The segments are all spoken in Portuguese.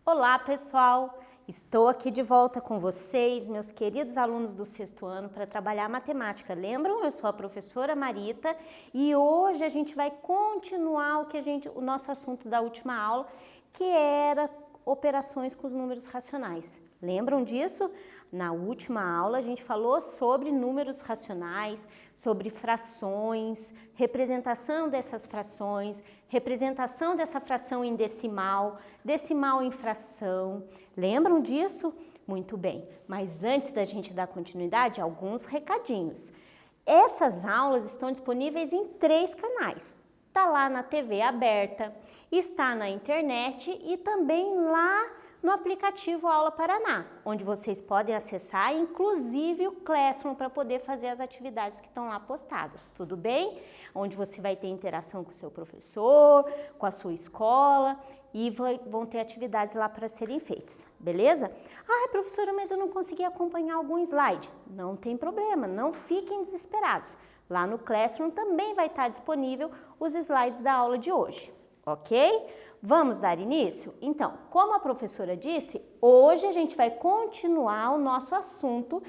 Olá, pessoal! Estou aqui de volta com vocês, meus queridos alunos do sexto ano, para trabalhar matemática. Lembram? Eu sou a professora Marita e hoje a gente vai continuar o nosso assunto da última aula, que era operações com os números racionais. Lembram disso? Na última aula a gente falou sobre números racionais, sobre frações, representação dessas frações, representação dessa fração em decimal, decimal em fração. Lembram disso? Muito bem. Mas antes da gente dar continuidade, alguns recadinhos. Essas aulas estão disponíveis em 3 canais. Está lá na TV aberta, está na internet e também lá no aplicativo Aula Paraná, onde vocês podem acessar, inclusive o Classroom, para poder fazer as atividades que estão lá postadas, tudo bem? Onde você vai ter interação com o seu professor, com a sua escola e vão ter atividades lá para serem feitas, beleza? Ah, professora, mas eu não consegui acompanhar algum slide. Não tem problema, não fiquem desesperados. Lá no Classroom também vai estar disponível os slides da aula de hoje, ok? Vamos dar início? Então, como a professora disse, hoje a gente vai continuar o nosso assunto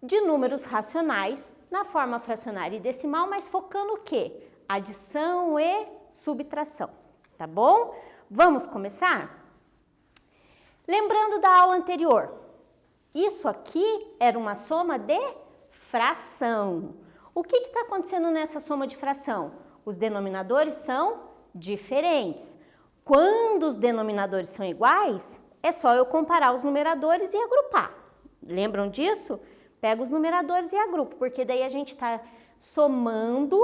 de números racionais na forma fracionária e decimal, mas focando o quê? Adição e subtração, tá bom? Vamos começar? Lembrando da aula anterior, isso aqui era uma soma de fração. O que está acontecendo nessa soma de fração? Os denominadores são diferentes. Quando os denominadores são iguais, é só eu comparar os numeradores e agrupar. Lembram disso? Pega os numeradores e agrupa, porque daí a gente está somando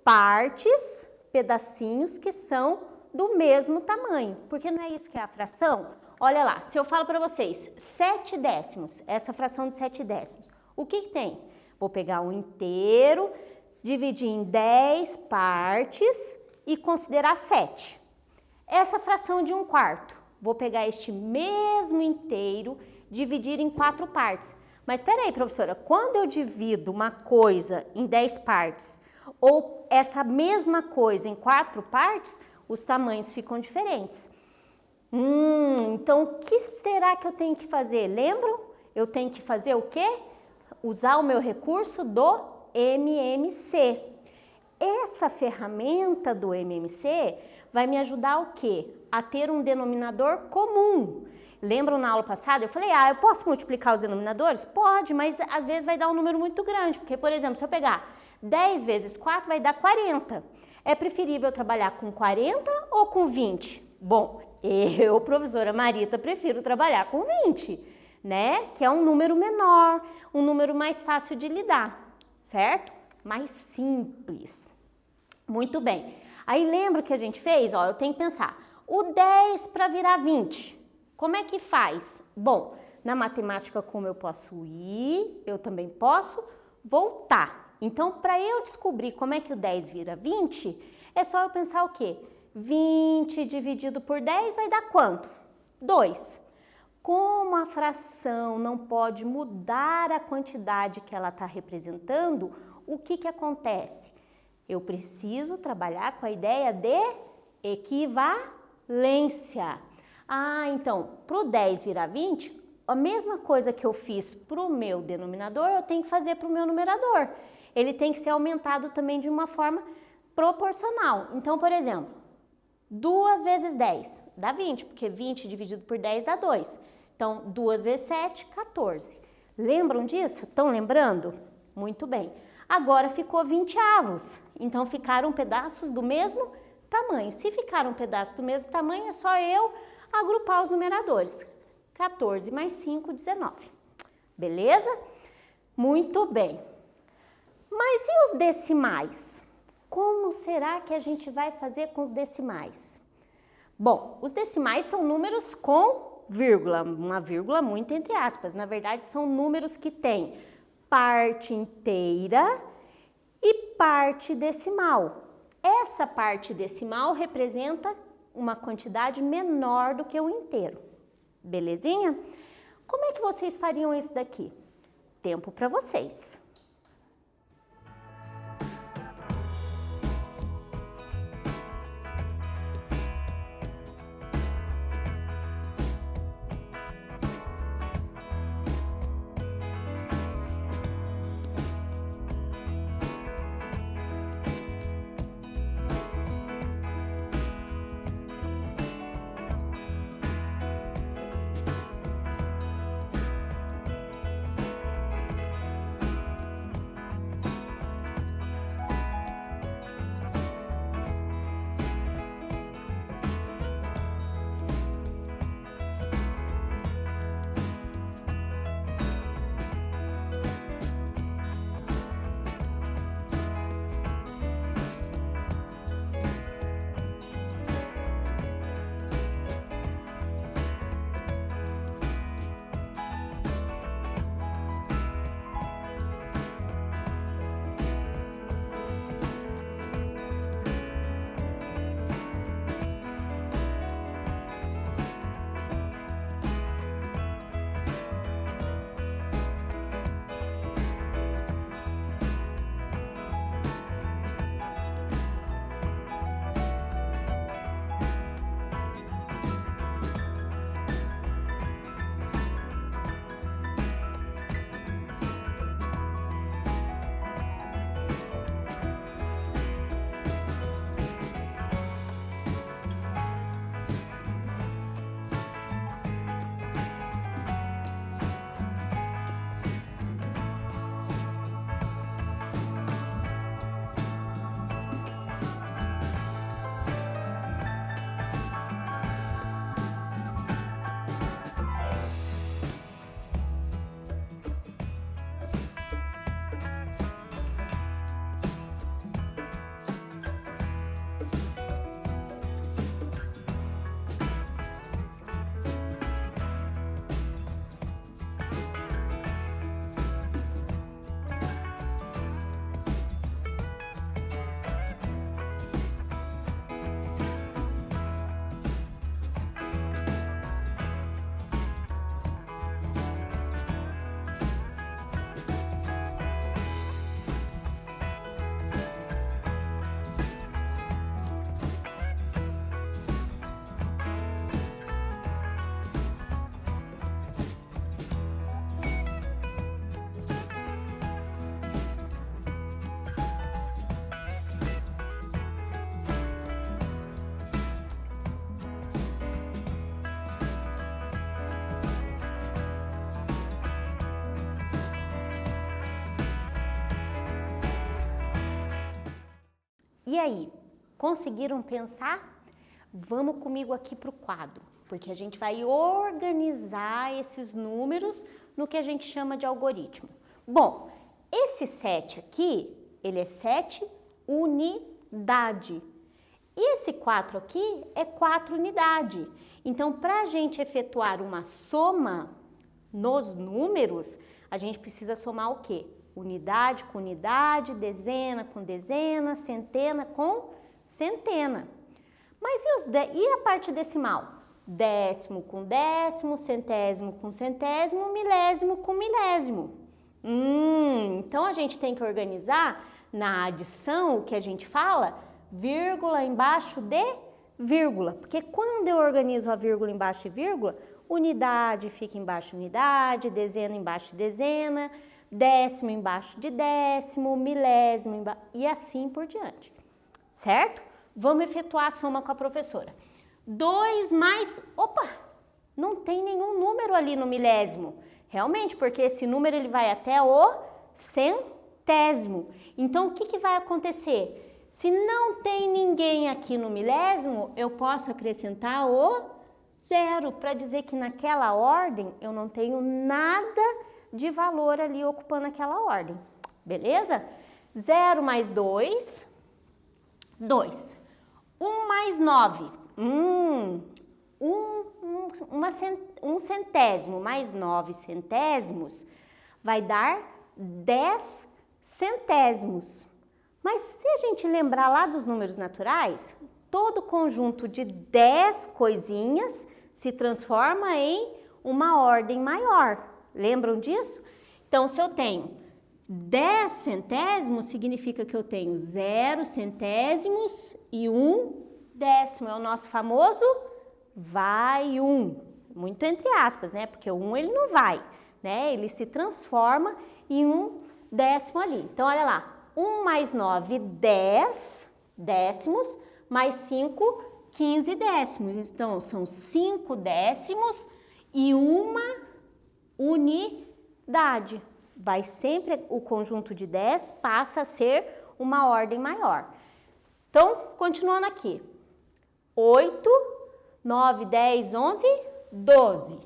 partes, pedacinhos que são do mesmo tamanho. Porque não é isso que é a fração? Olha lá, se eu falo para vocês 7 décimos, essa fração de 7 décimos, o que tem? Vou pegar um inteiro, dividir em 10 partes e considerar 7. Essa fração de 1/4, vou pegar este mesmo inteiro, dividir em 4 partes. Mas espera aí, professora, quando eu divido uma coisa em 10 partes ou essa mesma coisa em 4 partes, os tamanhos ficam diferentes. Então o que será que eu tenho que fazer? Lembram? Eu tenho que fazer o quê? Usar o meu recurso do MMC. Essa ferramenta do MMC vai me ajudar o quê? A ter um denominador comum. Lembram na aula passada? Eu falei, eu posso multiplicar os denominadores? Pode, mas às vezes vai dar um número muito grande, porque, por exemplo, se eu pegar 10 vezes 4 vai dar 40. É preferível trabalhar com 40 ou com 20? Bom, eu, professora Marita, prefiro trabalhar com 20, né? Que é um número menor, um número mais fácil de lidar, certo? Mais simples. Muito bem. Aí lembra o que a gente fez? Ó, eu tenho que pensar, o 10 para virar 20, como é que faz? Bom, na matemática como eu posso ir, eu também posso voltar. Então, para eu descobrir como é que o 10 vira 20, é só eu pensar o quê? 20 dividido por 10 vai dar quanto? 2. Como a fração não pode mudar a quantidade que ela está representando, o que acontece? Eu preciso trabalhar com a ideia de equivalência. Então, para o 10 virar 20, a mesma coisa que eu fiz para o meu denominador, eu tenho que fazer para o meu numerador. Ele tem que ser aumentado também de uma forma proporcional. Então, por exemplo, 2 vezes 10 dá 20, porque 20 dividido por 10 dá 2. Então, 2 vezes 7, 14. Lembram disso? Estão lembrando? Muito bem. Agora ficou 20avos, então ficaram pedaços do mesmo tamanho. Se ficaram pedaços do mesmo tamanho, é só eu agrupar os numeradores. 14 mais 5, 19. Beleza? Muito bem. Mas e os decimais? Como será que a gente vai fazer com os decimais? Bom, os decimais são números com vírgula, uma vírgula muito entre aspas. Na verdade, são números que têm parte inteira e parte decimal. Essa parte decimal representa uma quantidade menor do que o inteiro. Belezinha? Como é que vocês fariam isso daqui? Tempo para vocês. E aí, conseguiram pensar? Vamos comigo aqui para o quadro, porque a gente vai organizar esses números no que a gente chama de algoritmo. Bom, esse 7 aqui, ele é 7 unidade. E esse 4 aqui é 4 unidade. Então, para a gente efetuar uma soma nos números, a gente precisa somar o quê? Unidade com unidade, dezena com dezena, centena com centena. Mas e a parte decimal? Décimo com décimo, centésimo com centésimo, milésimo com milésimo. Então a gente tem que organizar na adição, o que a gente fala, vírgula embaixo de vírgula. Porque quando eu organizo a vírgula embaixo de vírgula, unidade fica embaixo de unidade, dezena embaixo de dezena, décimo embaixo de décimo, milésimo embaixo, e assim por diante. Certo? Vamos efetuar a soma com a professora. 2 mais... Opa! Não tem nenhum número ali no milésimo. Realmente, porque esse número ele vai até o centésimo. Então, o que vai acontecer? Se não tem ninguém aqui no milésimo, eu posso acrescentar o 0, para dizer que naquela ordem eu não tenho nada de valor ali ocupando aquela ordem. Beleza? 0 mais 2, 2. 1 mais 9, um centésimo mais 9 centésimos vai dar 10 centésimos. Mas se a gente lembrar lá dos números naturais, todo conjunto de 10 coisinhas se transforma em uma ordem maior. Lembram disso? Então, se eu tenho 10 centésimos, significa que eu tenho 0 centésimos e 1 décimo. É o nosso famoso vai 1. Muito entre aspas, né? Porque o 1 ele não vai, né? Ele se transforma em 1 décimo ali. Então, olha lá. 1 mais 9, 10 décimos, mais 5, 15 décimos. Então, são 5 décimos e uma unidade. Vai sempre, o conjunto de 10 passa a ser uma ordem maior. Então, continuando aqui. 8, 9, 10, 11, 12.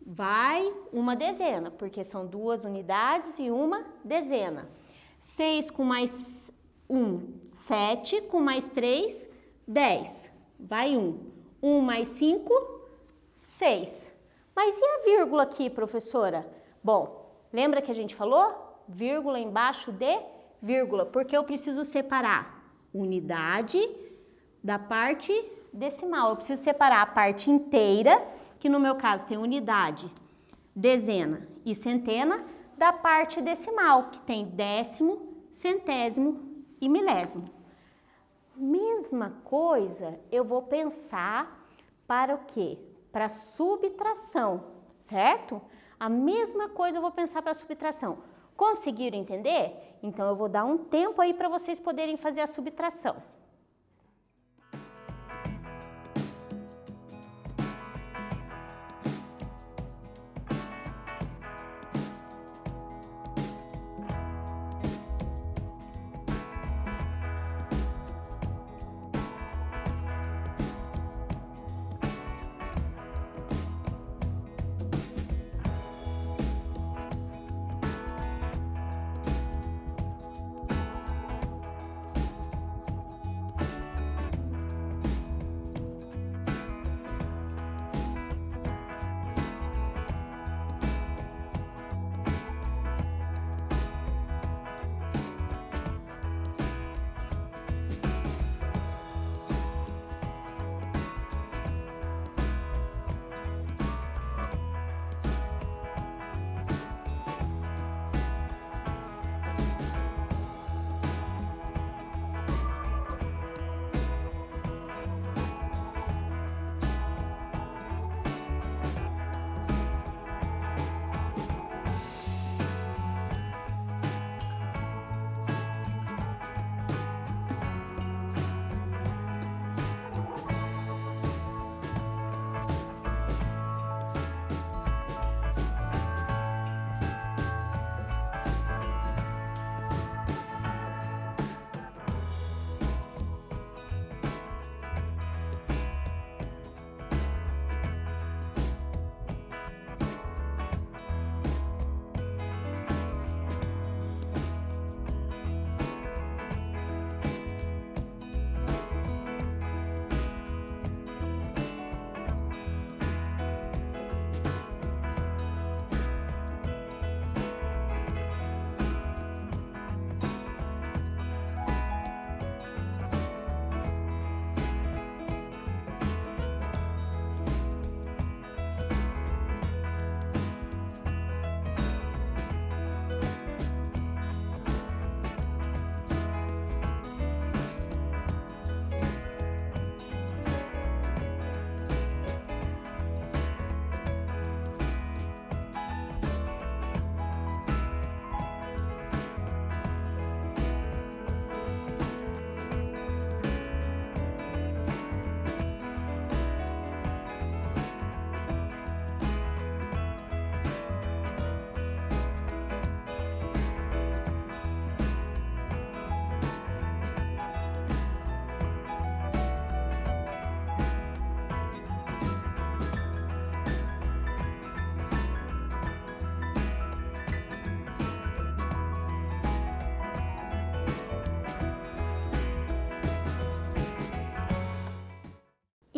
Vai uma dezena, porque são 2 unidades e uma dezena. 6 com mais 1, 7, com mais 3, 10. Vai 1. 1 mais 5, 6. Mas e a vírgula aqui, professora? Bom, lembra que a gente falou? Vírgula embaixo de vírgula, porque eu preciso separar unidade da parte decimal. Eu preciso separar a parte inteira, que no meu caso tem unidade, dezena e centena, da parte decimal, que tem décimo, centésimo e milésimo. Mesma coisa eu vou pensar para o quê? Para subtração, certo? A mesma coisa eu vou pensar para subtração. Conseguiram entender? Então eu vou dar um tempo aí para vocês poderem fazer a subtração.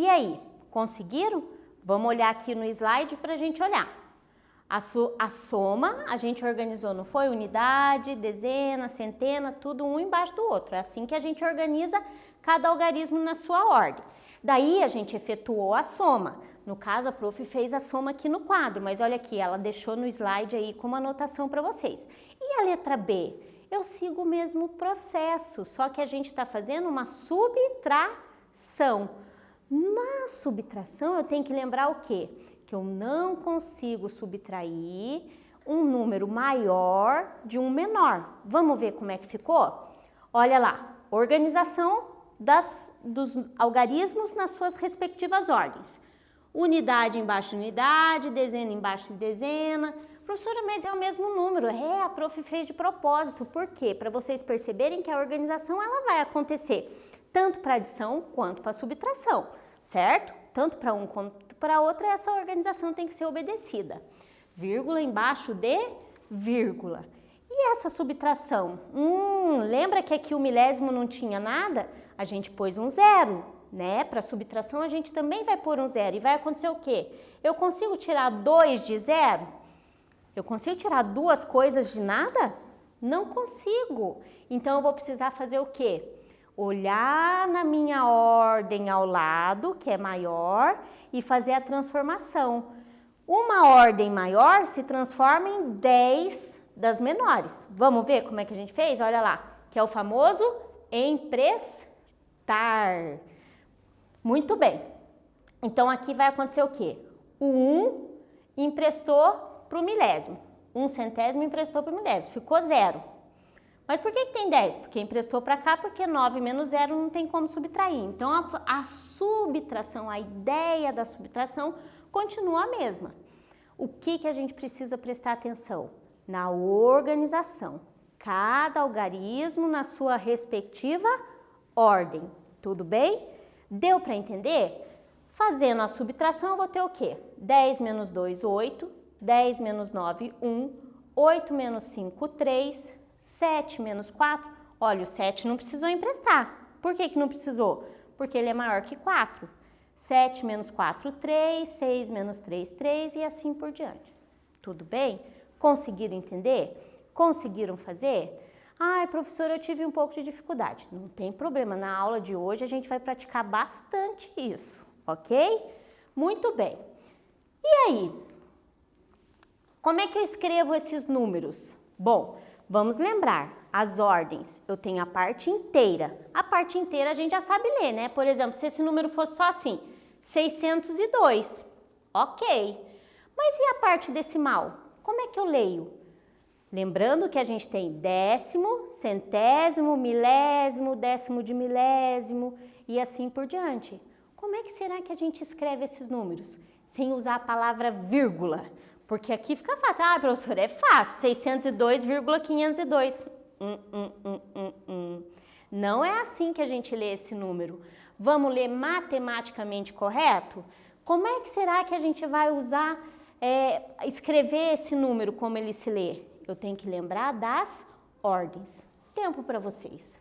E aí, conseguiram? Vamos olhar aqui no slide para a gente olhar. A soma a gente organizou, não foi? Unidade, dezena, centena, tudo um embaixo do outro. É assim que a gente organiza cada algarismo na sua ordem. Daí a gente efetuou a soma. No caso, a prof fez a soma aqui no quadro, mas olha aqui, ela deixou no slide aí com uma anotação para vocês. E a letra B? Eu sigo o mesmo processo, só que a gente está fazendo uma subtração. Na subtração, eu tenho que lembrar o quê? Que eu não consigo subtrair um número maior de um menor. Vamos ver como é que ficou? Olha lá, organização dos algarismos nas suas respectivas ordens. Unidade embaixo de unidade, dezena embaixo de dezena. Professora, mas é o mesmo número. É, a prof fez de propósito. Por quê? Para vocês perceberem que a organização ela vai acontecer tanto para adição quanto para subtração, certo? Tanto para um quanto para outro, essa organização tem que ser obedecida. Vírgula embaixo de vírgula. E essa subtração? Lembra que aqui o milésimo não tinha nada? A gente pôs um zero, né? Para subtração a gente também vai pôr um zero. E vai acontecer o quê? Eu consigo tirar 2 de zero? Eu consigo tirar duas coisas de nada? Não consigo. Então eu vou precisar fazer o quê? Olhar na minha ordem ao lado, que é maior, e fazer a transformação. Uma ordem maior se transforma em 10 das menores. Vamos ver como é que a gente fez? Olha lá, que é o famoso emprestar. Muito bem. Então aqui vai acontecer o quê? O 1 emprestou para o milésimo. 1 centésimo emprestou para o milésimo. Ficou 0. Mas por que tem 10? Porque emprestou para cá, porque 9 menos 0 não tem como subtrair. Então, a subtração, a ideia da subtração continua a mesma. O que a gente precisa prestar atenção? Na organização. Cada algarismo na sua respectiva ordem. Tudo bem? Deu para entender? Fazendo a subtração, eu vou ter o quê? 10 menos 2, 8. 10 menos 9, 1. 8 menos 5, 3. 7 menos 4, olha, o 7 não precisou emprestar. Por que não precisou? Porque ele é maior que 4. 7 menos 4, 3, 6 menos 3, 3 e assim por diante. Tudo bem? Conseguiram entender? Conseguiram fazer? Ai, professora, eu tive um pouco de dificuldade. Não tem problema, na aula de hoje a gente vai praticar bastante isso, ok? Muito bem. E aí? Como é que eu escrevo esses números? Bom, vamos lembrar, as ordens, eu tenho a parte inteira. A parte inteira a gente já sabe ler, né? Por exemplo, se esse número fosse só assim, 602, ok. Mas e a parte decimal? Como é que eu leio? Lembrando que a gente tem décimo, centésimo, milésimo, décimo de milésimo e assim por diante. Como é que será que a gente escreve esses números? Sem usar a palavra vírgula. Porque aqui fica fácil. Ah, professora, é fácil. 602,502. Não é assim que a gente lê esse número. Vamos ler matematicamente correto? Como é que será que a gente vai usar, escrever esse número como ele se lê? Eu tenho que lembrar das ordens. Tempo para vocês.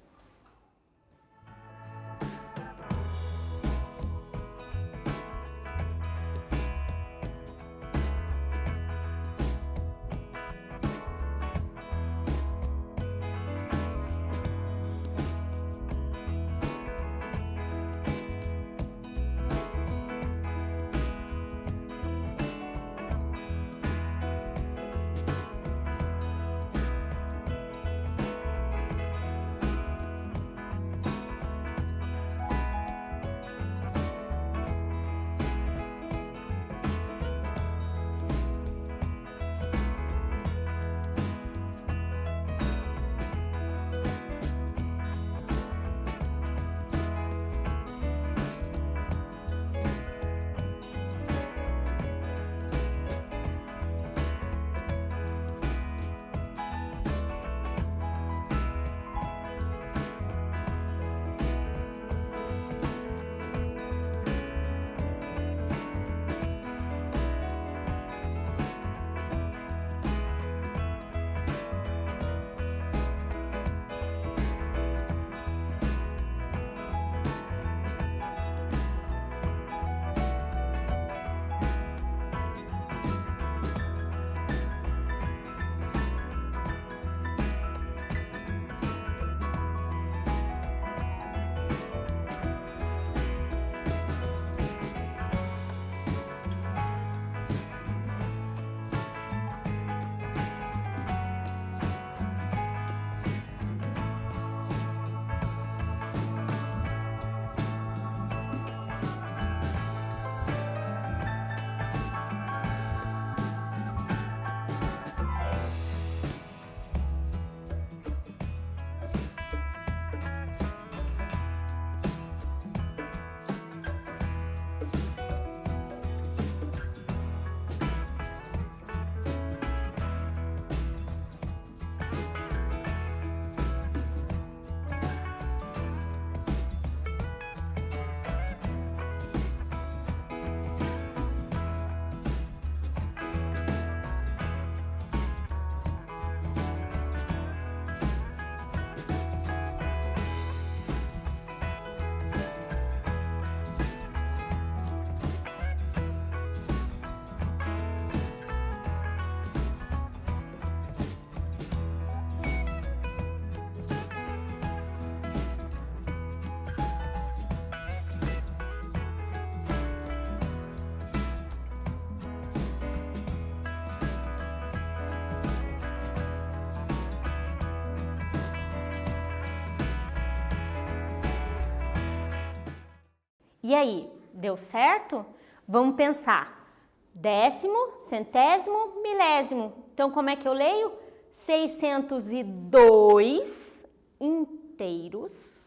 E aí, deu certo? Vamos pensar. Décimo, centésimo, milésimo. Então, como é que eu leio? 602 inteiros,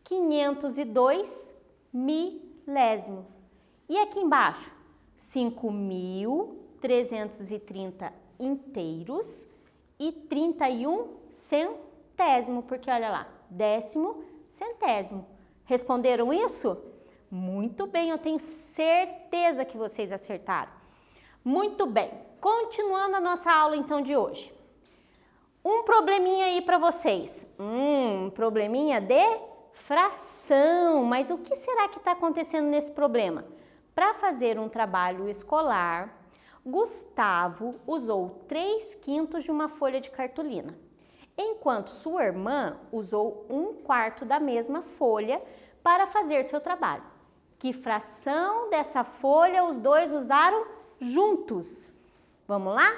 502 milésimo. E aqui embaixo? 5.330 inteiros e 31 centésimo, porque olha lá, décimo, centésimo. Responderam isso? Muito bem, eu tenho certeza que vocês acertaram. Muito bem, continuando a nossa aula então de hoje. Um probleminha aí para vocês. Probleminha de fração. Mas o que será que está acontecendo nesse problema? Para fazer um trabalho escolar, Gustavo usou 3/5 de uma folha de cartolina, enquanto sua irmã usou 1/4 da mesma folha para fazer seu trabalho. Que fração dessa folha os dois usaram juntos? Vamos lá?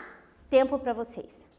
Tempo para vocês.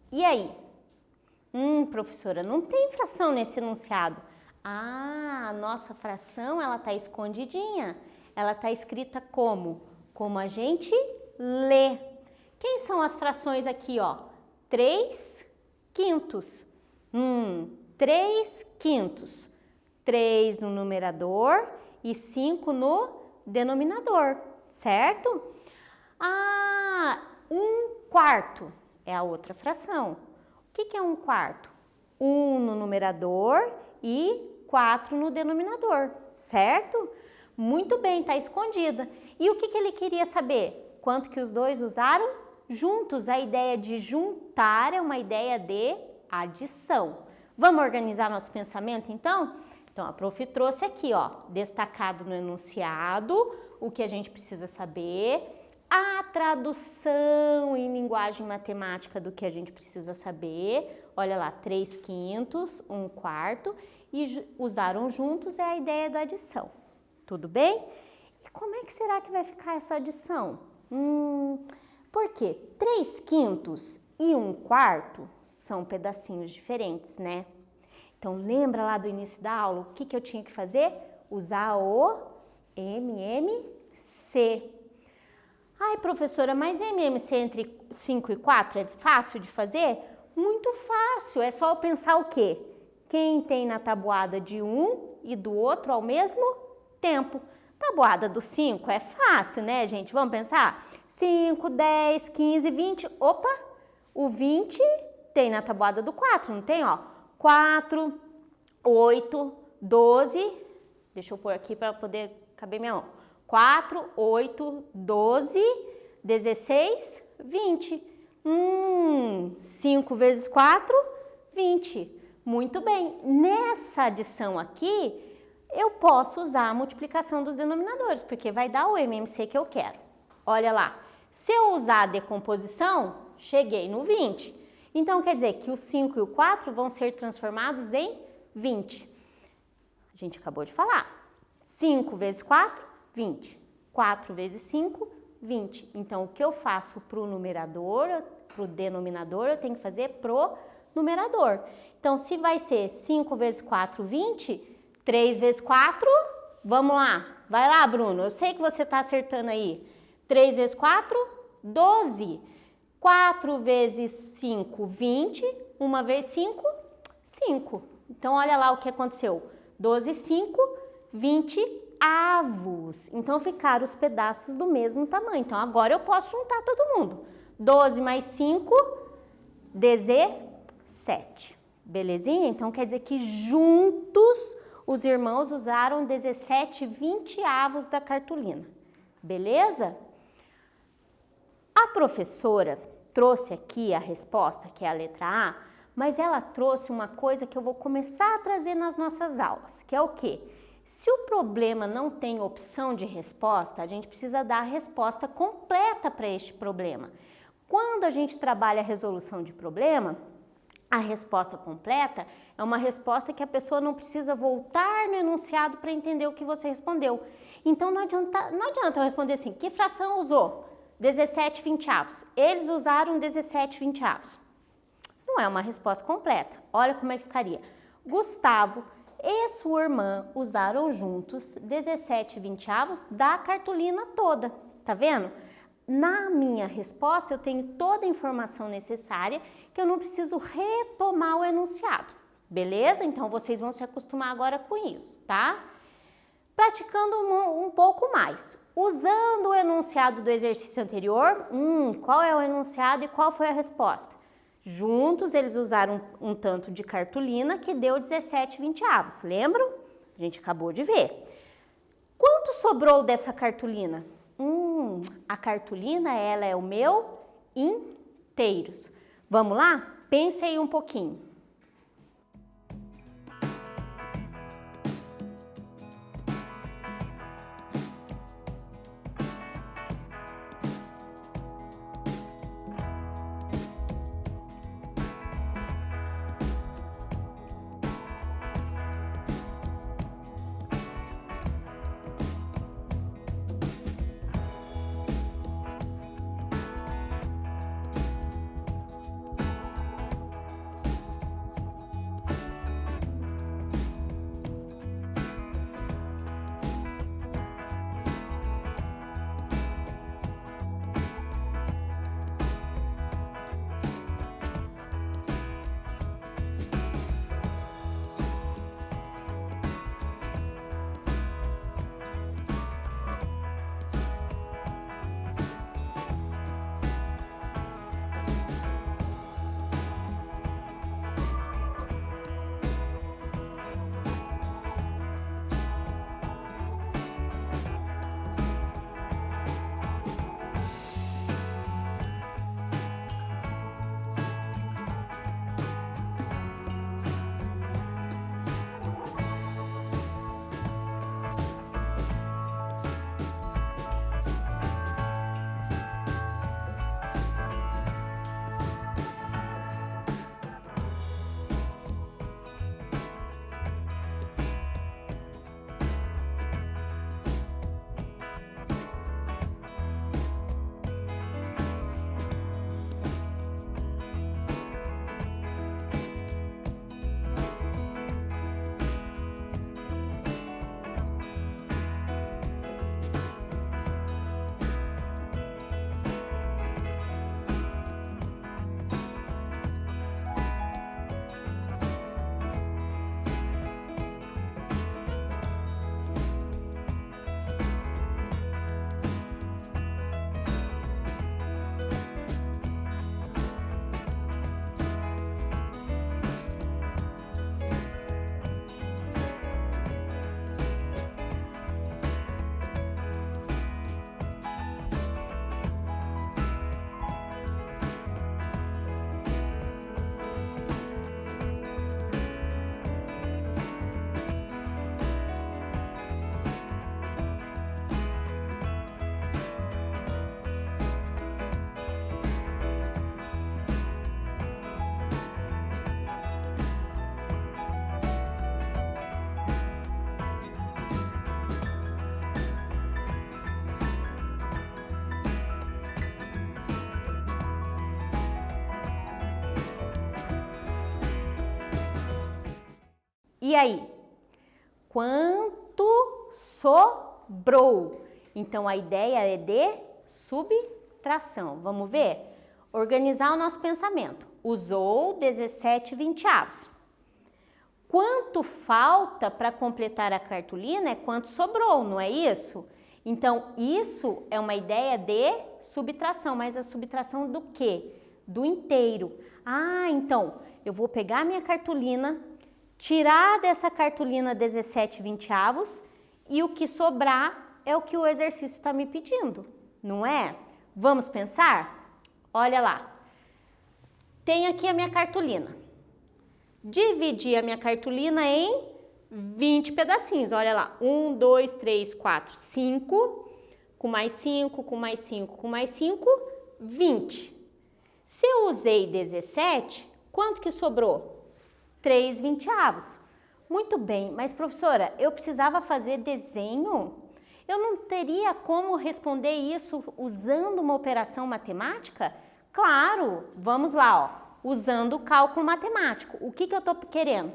E aí? Professora, não tem fração nesse enunciado. Ah, a nossa fração, ela tá escondidinha. Ela tá escrita como? Como a gente lê. Quem são as frações aqui, ó? 3/5. 3/5. 3 no numerador e 5 no denominador, certo? Ah, 1/4 é a outra fração. O que é 1/4? 1 no numerador e 4 no denominador, certo? Muito bem, tá escondida. E o que ele queria saber? Quanto que os dois usaram? Juntos. A ideia de juntar é uma ideia de adição. Vamos organizar nosso pensamento, então? Então, a prof trouxe aqui, ó, destacado no enunciado, o que a gente precisa saber, a tradução em linguagem matemática do que a gente precisa saber, olha lá, 3/5, 1/4, e usaram juntos é a ideia da adição, tudo bem? E como é que será que vai ficar essa adição? Por quê? 3/5 e 1/4 são pedacinhos diferentes, né? Então, lembra lá do início da aula, o que eu tinha que fazer? Usar o MMC. Ai, professora, mas MMC entre 5 e 4 é fácil de fazer? Muito fácil, é só eu pensar o quê? Quem tem na tabuada de um e do outro ao mesmo tempo. Tabuada do 5 é fácil, né, gente? Vamos pensar? 5, 10, 15, 20. Opa, o 20 tem na tabuada do 4, não tem, ó? 4, 8, 12, deixa eu pôr aqui para poder caber minha mão. 4, 8, 12, 16, 20. 5 vezes 4, 20. Muito bem. Nessa adição aqui, eu posso usar a multiplicação dos denominadores, porque vai dar o MMC que eu quero. Olha lá. Se eu usar a decomposição, cheguei no 20. Então, quer dizer que o 5 e o 4 vão ser transformados em 20. A gente acabou de falar. 5 vezes 4, 20. 4 vezes 5, 20. Então, o que eu faço para o numerador, para o denominador, eu tenho que fazer para o numerador. Então, se vai ser 5 vezes 4, 20, 3 vezes 4, vamos lá. Vai lá, Bruno, eu sei que você está acertando aí. 3 vezes 4, 12. 4 vezes 5, 20. 1 vezes 5, 5. Então, olha lá o que aconteceu. 12, 5, 20 avos. Então, ficaram os pedaços do mesmo tamanho. Então, agora eu posso juntar todo mundo. 12 mais 5, 17. Belezinha? Então, quer dizer que juntos os irmãos usaram 17 20avos da cartolina. Beleza? A professora trouxe aqui a resposta, que é a letra A, mas ela trouxe uma coisa que eu vou começar a trazer nas nossas aulas, que é o quê? Se o problema não tem opção de resposta, a gente precisa dar a resposta completa para este problema. Quando a gente trabalha a resolução de problema, a resposta completa é uma resposta que a pessoa não precisa voltar no enunciado para entender o que você respondeu. Então, não adianta eu responder assim, que fração usou? 17 20avos. Eles usaram 17 20avos. Não é uma resposta completa. Olha como é que ficaria. Gustavo e sua irmã usaram juntos 17 20avos da cartolina toda. Tá vendo? Na minha resposta, eu tenho toda a informação necessária que eu não preciso retomar o enunciado. Beleza? Então, vocês vão se acostumar agora com isso, tá? Praticando um pouco mais. Usando o enunciado do exercício anterior, qual é o enunciado e qual foi a resposta? Juntos, eles usaram um tanto de cartolina que deu 17 20avos. Lembram? A gente acabou de ver. Quanto sobrou dessa cartolina? A cartolina, ela é o meu inteiros. Vamos lá? Pense aí um pouquinho. E aí? Quanto sobrou? Então, a ideia é de subtração. Vamos ver? Organizar o nosso pensamento. Usou 17/20. Quanto falta para completar a cartolina é quanto sobrou, não é isso? Então, isso é uma ideia de subtração, mas a subtração do quê? Do inteiro. Ah, então, eu vou pegar a minha cartolina, tirar dessa cartolina 17/20 e o que sobrar é o que o exercício está me pedindo, não é? Vamos pensar? Olha lá. Tenho aqui a minha cartolina. Dividi a minha cartolina em 20 pedacinhos. Olha lá. 1, 2, 3, 4, 5. Com mais 5, com mais 5, com mais 5, 20. Se eu usei 17, quanto que sobrou? 3/20. Muito bem, mas professora, eu precisava fazer desenho? Eu não teria como responder isso usando uma operação matemática? Claro, vamos lá, ó. Usando o cálculo matemático. O que eu estou querendo?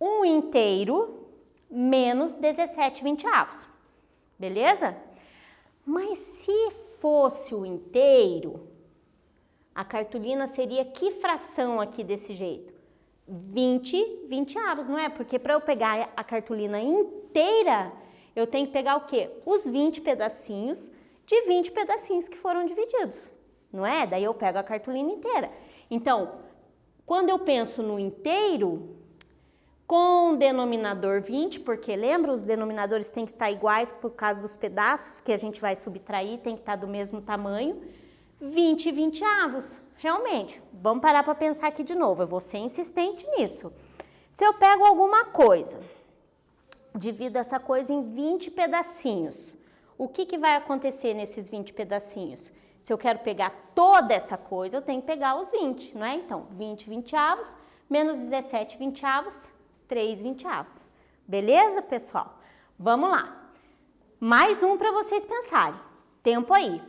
1 inteiro menos 17/20. Beleza? Mas se fosse o inteiro, a cartolina seria que fração aqui desse jeito? 20/20, não é? Porque para eu pegar a cartolina inteira, eu tenho que pegar o quê? Os 20 pedacinhos de 20 pedacinhos que foram divididos, não é? Daí eu pego a cartolina inteira. Então, quando eu penso no inteiro, com denominador 20, porque lembra, os denominadores têm que estar iguais por causa dos pedaços que a gente vai subtrair, tem que estar do mesmo tamanho, 20/20. Realmente, vamos parar para pensar aqui de novo, eu vou ser insistente nisso. Se eu pego alguma coisa, divido essa coisa em 20 pedacinhos, o que vai acontecer nesses 20 pedacinhos? Se eu quero pegar toda essa coisa, eu tenho que pegar os 20, não é? Então, 20/20 menos 17/20, 3/20. Beleza, pessoal? Vamos lá. Mais um para vocês pensarem. Tempo aí.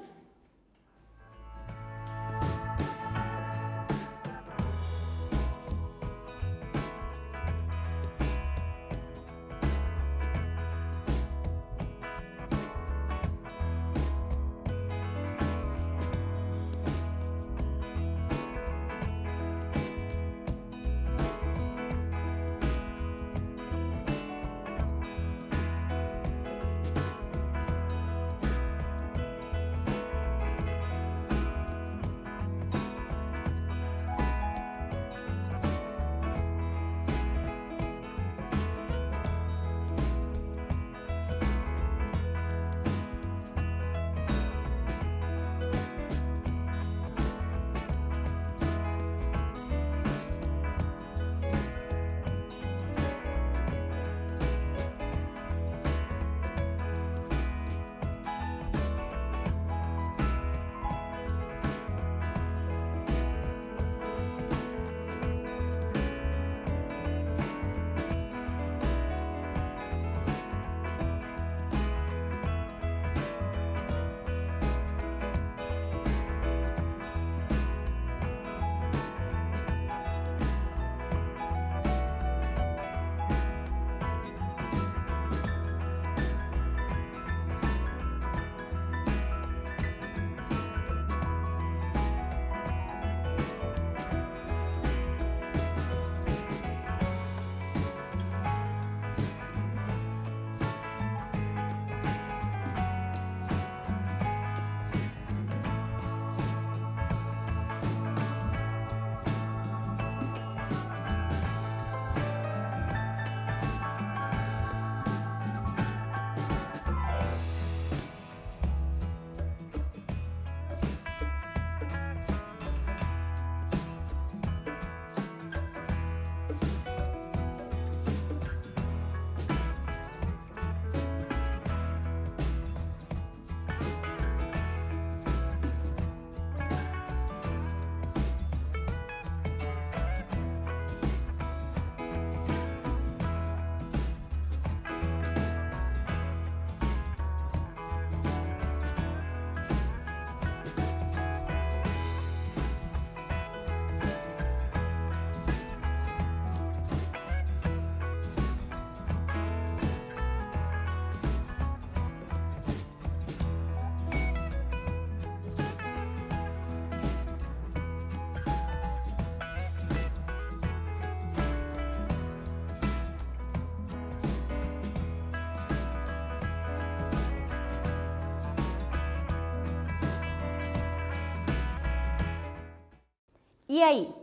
E aí,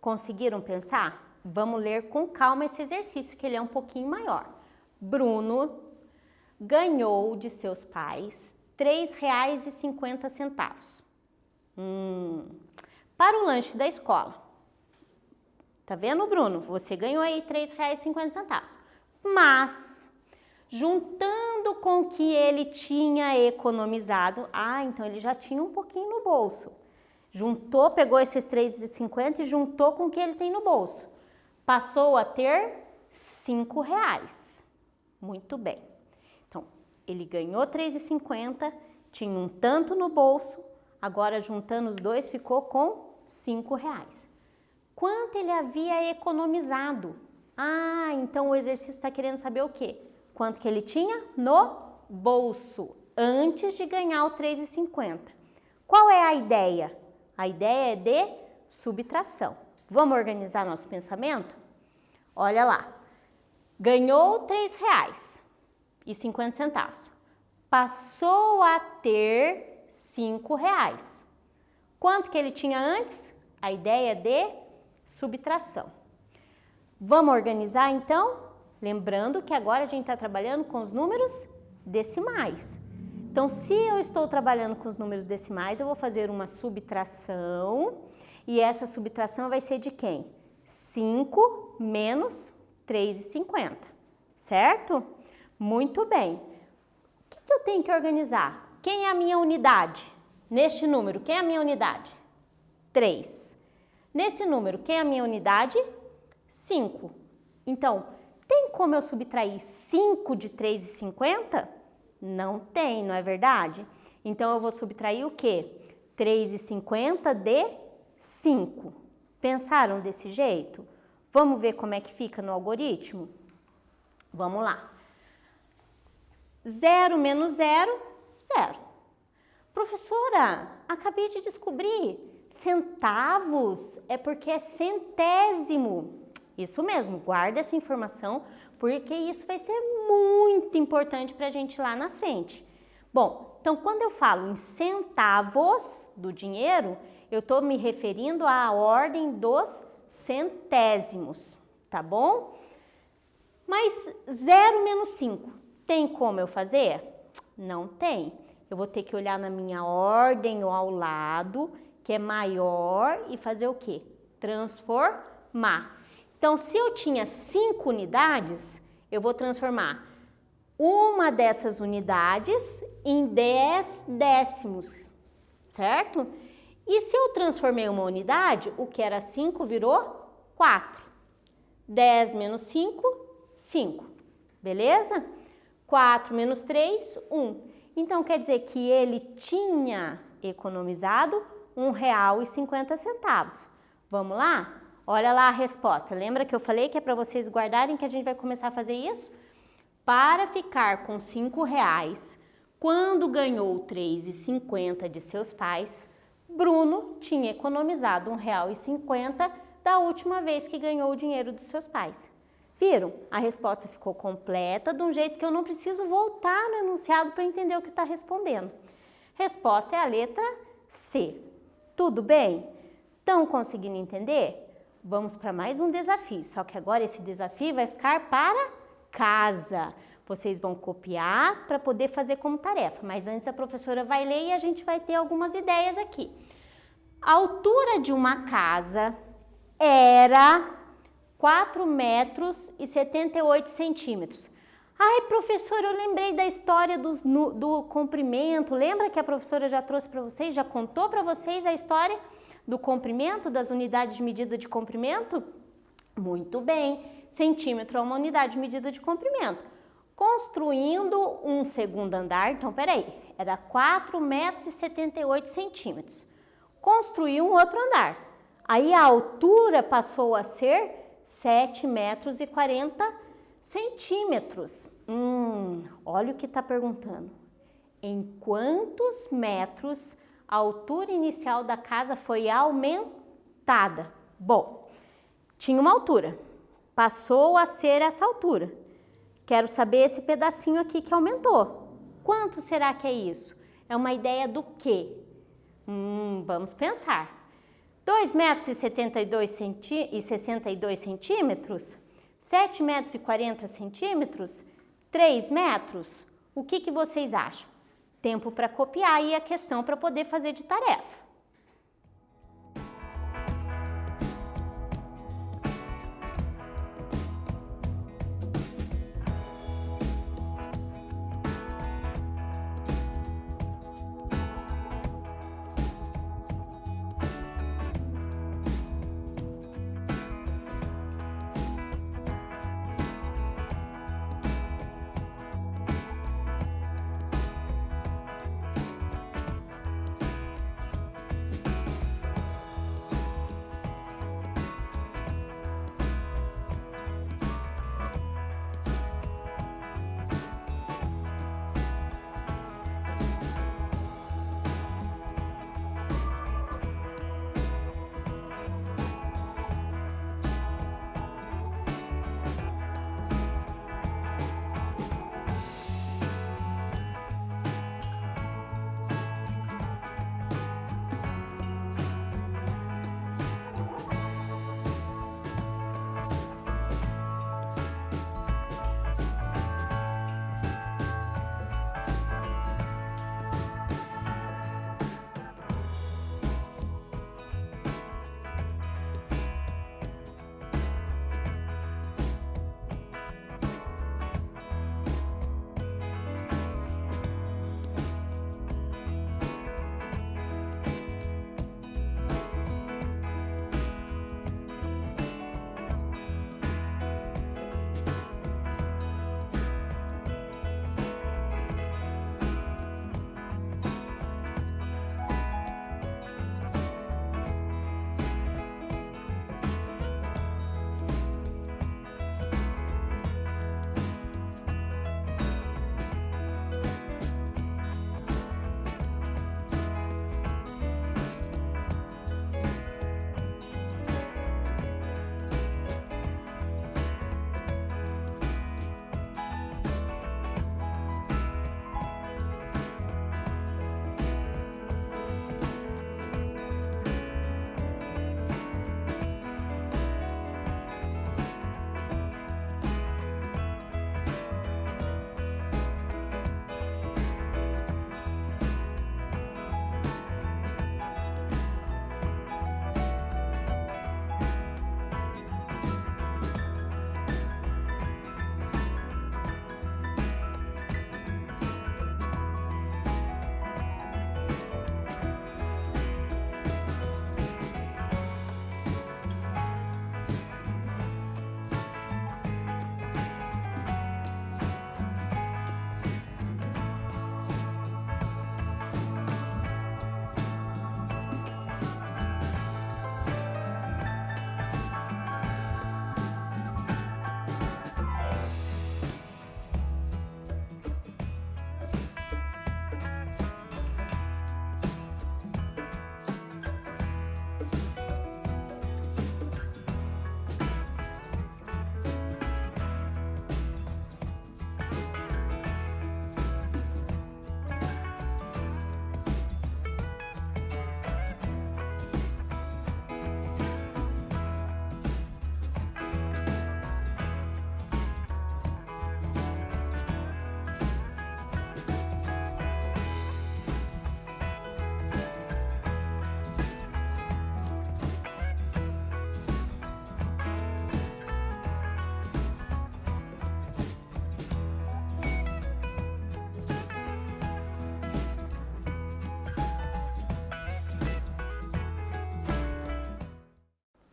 conseguiram pensar? Vamos ler com calma esse exercício, que ele é um pouquinho maior. Bruno ganhou de seus pais R$ 3,50. Para o lanche da escola. Tá vendo, Bruno? Você ganhou aí R$ 3,50. Mas, juntando com o que ele tinha economizado, então ele já tinha um pouquinho no bolso. Juntou, pegou esses R$ 3,50 e juntou com o que ele tem no bolso. Passou a ter R$ 5. Muito bem. Então, ele ganhou R$ 3,50, tinha um tanto no bolso, agora juntando os dois ficou com R$ 5. Quanto ele havia economizado? Então o exercício está querendo saber o quê? Quanto que ele tinha no bolso antes de ganhar o R$ 3,50. Qual é a ideia? A ideia é de subtração. Vamos organizar nosso pensamento? Olha lá. Ganhou R$ 3,50. Passou a ter R$ 5. Quanto que ele tinha antes? A ideia é de subtração. Vamos organizar então? Lembrando que agora a gente está trabalhando com os números decimais. Então, se eu estou trabalhando com os números decimais, eu vou fazer uma subtração e essa subtração vai ser de quem? 5 menos R$ 3,50, certo? Muito bem. O que eu tenho que organizar? Quem é a minha unidade? Neste número, quem é a minha unidade? 3. Nesse número, quem é a minha unidade? 5. Então, tem como eu subtrair 5 de 3,50? Não tem, não é verdade? Então, eu vou subtrair o quê? 3,50 de 5. Pensaram desse jeito? Vamos ver como é que fica no algoritmo? Vamos lá. 0 menos 0, 0. Professora, acabei de descobrir, centavos é porque é centésimo. Isso mesmo, guarda essa informação, porque isso vai ser muito importante para a gente lá na frente. Bom, então quando eu falo em centavos do dinheiro, eu estou me referindo à ordem dos centésimos, tá bom? Mas 0 menos 5, tem como eu fazer? Não tem. Eu vou ter que olhar na minha ordem ou ao lado, que é maior, e fazer o quê? Transformar. Então, se eu tinha 5 unidades, eu vou transformar uma dessas unidades em 10 décimos, certo? E se eu transformei uma unidade, o que era 5 virou 4. 10 menos 5, 5. Beleza? 4 menos 3, 1. Então, quer dizer que ele tinha economizado R$ 1,50. Vamos lá? Olha lá a resposta. Lembra que eu falei que é para vocês guardarem que a gente vai começar a fazer isso? Para ficar com R$ 5, quando ganhou R$ 3,50 de seus pais, Bruno tinha economizado R$ 1,50 da última vez que ganhou o dinheiro dos seus pais. Viram? A resposta ficou completa de um jeito que eu não preciso voltar no enunciado para entender o que está respondendo. Resposta é a letra C. Tudo bem? Estão conseguindo entender? Vamos para mais um desafio, só que agora esse desafio vai ficar para casa. Vocês vão copiar para poder fazer como tarefa, mas antes a professora vai ler e a gente vai ter algumas ideias aqui. A altura de uma casa era 4 metros e 78 centímetros. Ai, professora, eu lembrei da história do comprimento. Lembra que a professora já trouxe para vocês, já contou para vocês a história do comprimento, das unidades de medida de comprimento? Muito bem, centímetro é uma unidade de medida de comprimento. Construindo um segundo andar, então peraí, era 4 metros e 78 centímetros. Construiu um outro andar, aí a altura passou a ser 7 metros e 40 centímetros. Olha o que está perguntando. Em quantos metros a altura inicial da casa foi aumentada? Bom, tinha uma altura, passou a ser essa altura. Quero saber esse pedacinho aqui que aumentou. Quanto será que é isso? É uma ideia do quê? Vamos pensar. 2 metros e 62 centímetros? 7 metros e 40 centímetros? 3 metros? O que vocês acham? Tempo para copiar aí a questão para poder fazer de tarefa.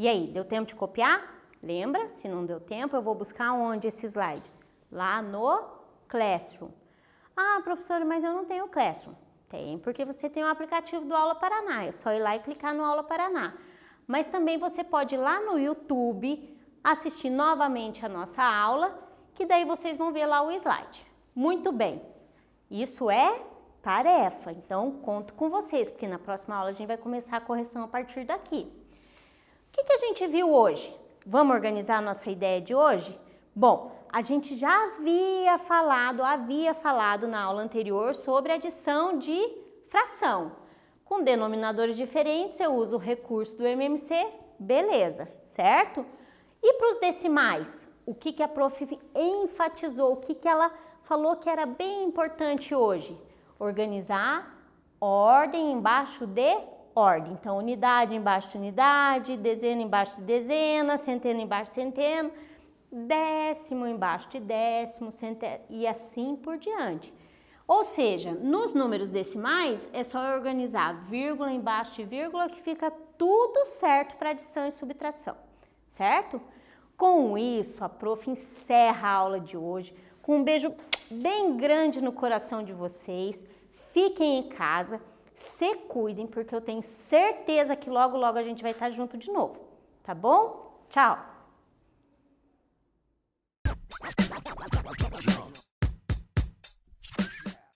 E aí, deu tempo de copiar? Lembra? Se não deu tempo, eu vou buscar onde esse slide? Lá no Classroom. Ah, professora, mas eu não tenho Classroom. Tem, porque você tem o aplicativo do Aula Paraná. É só ir lá e clicar no Aula Paraná. Mas também você pode ir lá no YouTube, assistir novamente a nossa aula, que daí vocês vão ver lá o slide. Muito bem. Isso é tarefa, então conto com vocês, porque na próxima aula a gente vai começar a correção a partir daqui. O que a gente viu hoje? Vamos organizar a nossa ideia de hoje? Bom, a gente já havia falado na aula anterior sobre adição de fração. Com denominadores diferentes, eu uso o recurso do MMC, beleza, certo? E para os decimais, o que a prof enfatizou, o que ela falou que era bem importante hoje? Organizar ordem embaixo de ordem. Então, unidade embaixo de unidade, dezena embaixo de dezena, centena embaixo de centena, décimo embaixo de décimo, centena e assim por diante. Ou seja, nos números decimais é só organizar vírgula embaixo de vírgula que fica tudo certo para adição e subtração, certo? Com isso, a prof encerra a aula de hoje com um beijo bem grande no coração de vocês. Fiquem em casa, se cuidem, porque eu tenho certeza que logo, logo a gente vai estar junto de novo, tá bom? Tchau!